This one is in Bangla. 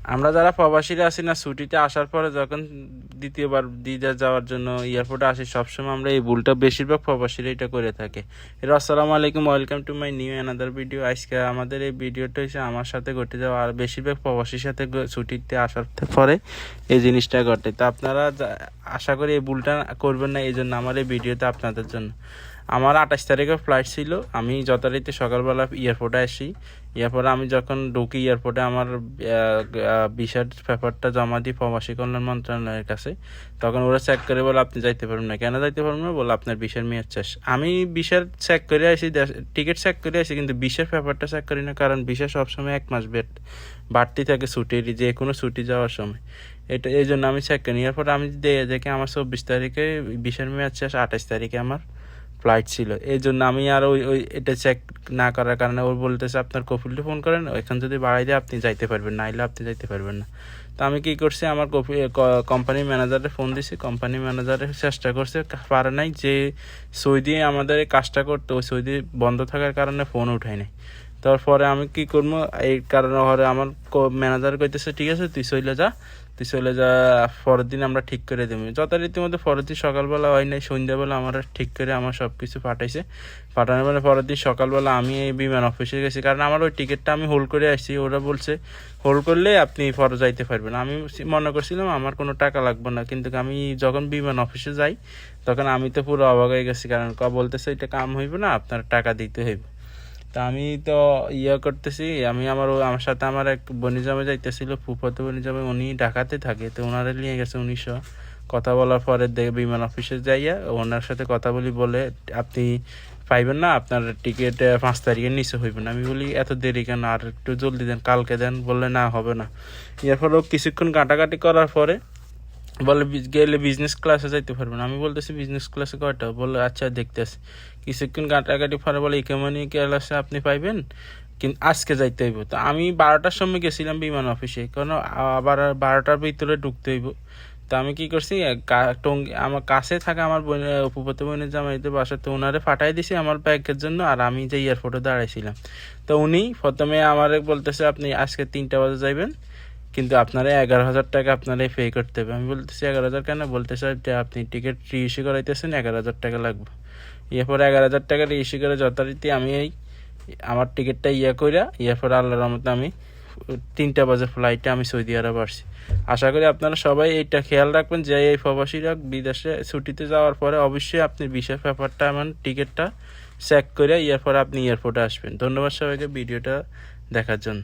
আমরা যারা প্রবাসীরা আছি না, ছুটিতে আসার পরে যখন দ্বিতীয়বার দিদা যাওয়ার জন্য এয়ারপোর্টে আসি, সবসময় আমরা এই ভুলটা বেশিরভাগ প্রবাসীরা এটা করে থাকে। আসসালামু আলাইকুম, welcome to my new another video. আজকে আমাদের এই ভিডিওটা হচ্ছে আমার সাথে ঘটে যাওয়া, আর বেশিরভাগ প্রবাসীর সাথে ছুটিতে আসার পরে এই জিনিসটা ঘটে। তো আপনারা আশা করি এই ভুলটা করবেন না, এই জন্য আমার এই ভিডিওটা আপনাদের জন্য। আমার 28 তারিখে ফ্লাইট ছিল, আমি যথারীতি সকালবেলা এয়ারপোর্টে আসি। এরপরে আমি যখন ঢুকি এয়ারপোর্টে, আমার ভিসার পেপারটা জমা দিই প্রবাসী কল্যাণ মন্ত্রণালয়ের কাছে। তখন ওরা চেক করে বলে আপনি যাইতে পারবেন না। কেন যাইতে পারবেন না? বলে আপনার ভিসার মেয়াদ শেষ। আমি ভিসার চেক করে আসি, টিকিট চেক করে আসি, কিন্তু ভিসার পেপারটা চেক করি না, কারণ ভিসা সবসময় 1 মাস বাড়তি থাকে ছুটির, যে কোনো ছুটি যাওয়ার সময়। এই জন্য আমি চেক করি। এরপর আমি দেখি আমার 24 তারিখে ভিসার মেয়াদ শেষ, 28 তারিখে আমার ফ্লাইট ছিল। এই জন্য আমি আর ওই এটা চেক না করার কারণে ওর বলতেছে আপনার কফিলটা ফোন করেন, ওইখান যদি বাড়াই দেয় আপনি যাইতে পারবেন, না হলে আপনি যাইতে পারবেন না। তো আমি কী করছি, আমার কোম্পানির ম্যানেজারে ফোন দিছি। কোম্পানি ম্যানেজারে চেষ্টা করছে, পারে নাই। যে সৌদি আমাদের এই কাজটা করতো, ওই সৌদি বন্ধ থাকার কারণে ফোন উঠায় নাই। তারপরে আমি কি করবো, এই কারণে ঘরে আমার ম্যানেজার কইতেছে ঠিক আছে তুই চলে যা, পরের দিন আমরা ঠিক করে দেবো। যথারীতির পরের দিন সকালবেলা হয় নাই, সন্ধ্যাবেলা আমার ঠিক করে আমার সব কিছু পাঠানোর পরে পরের দিন সকালবেলা আমি এই বিমান অফিসে গেছি, কারণ আমার ওই টিকিটটা আমি হোল্ড করে আসছি। ওরা বলছে হোল্ড করলে আপনি পরে যাইতে পারবেন। আমি মনে করছিলাম আমার কোনো টাকা লাগবে না, কিন্তু আমি যখন বিমান অফিসে যাই তখন আমি তো পুরো অবাক হয়ে গেছি, কারণ বলতেছে এটা কাম হইবে না, আপনার টাকা দিতে হইবে। তা আমি তো করতেছি, আমার সাথে আমার এক বনিজামে যাইতেছিল, ফুফাতো বনিজামে, উনি ঢাকাতে থাকে। তো ওনারে নিয়ে গেছে 1900। কথা বলার পরে বিমান অফিসে যাইয়া ওনার সাথে কথা বলে আপনি পাইবেন না, আপনার টিকিট 5 তারিখের নিচে হইবে না। আমি বলি এত দেরি কেন, আর একটু জলদি দেন, কালকে দেন। বললে না হবে না। এরপরও কিছুক্ষণ কাটাকাটি করার পরে বলে গেলে বিজনেস ক্লাসে যাইতে পারবেন। আমি বলতেছি বিজনেস ক্লাসে কয়টা? বলে আচ্ছা দেখতেছি। কিছুক্ষণ কাটাকাটি পরে বলে ইকোনমি ক্লাসে আপনি পাইবেন, কিন্তু আজকে যাইতে হইব। তো আমি 12টার সময় গেছিলাম বিমান অফিসে, কারণ আবার 12টার ভিতরে ঢুকতে হইব। তো আমি কি করছি, আমার কাছে থাকা আমার ফুফাতো বোনের জামাইতে বাসা, তো ওনারে ফাটাই দিছি আমার ব্যাগের জন্য। আর আমি যে এয়ারপোর্টে দাঁড়াইছিলাম, তো উনি প্রথমে আমারে বলতেছে আপনি আজকে 3টা বাজে যাইবেন, কিন্তু আপনারা 11,000 টাকা আপনারা পে করতে হবে। আমি বলতেছি 11,000 কেন? বলতেছে আপনি টিকিট রিইস্যু করাইতেছেন, 11,000 টাকা লাগবে। এরপর 11,000 টাকা রিইস্যু করে যথারীতি আমি আমার টিকিটটা কইরা এরপর আল্লাহর রহমতে আমি 3টা বাজে ফ্লাইটে আমি সৌদি আরব আসছি। আশা করি আপনারা সবাই এইটা খেয়াল রাখবেন, যে এই প্রবাসীরা বিদেশে ছুটিতে যাওয়ার পরে অবশ্যই আপনি ভিসা পেপারটা এবং টিকিটটা চেক করে এরপর আপনি এয়ারপোর্টে আসবেন। ধন্যবাদ সবাইকে ভিডিওটা দেখার জন্য।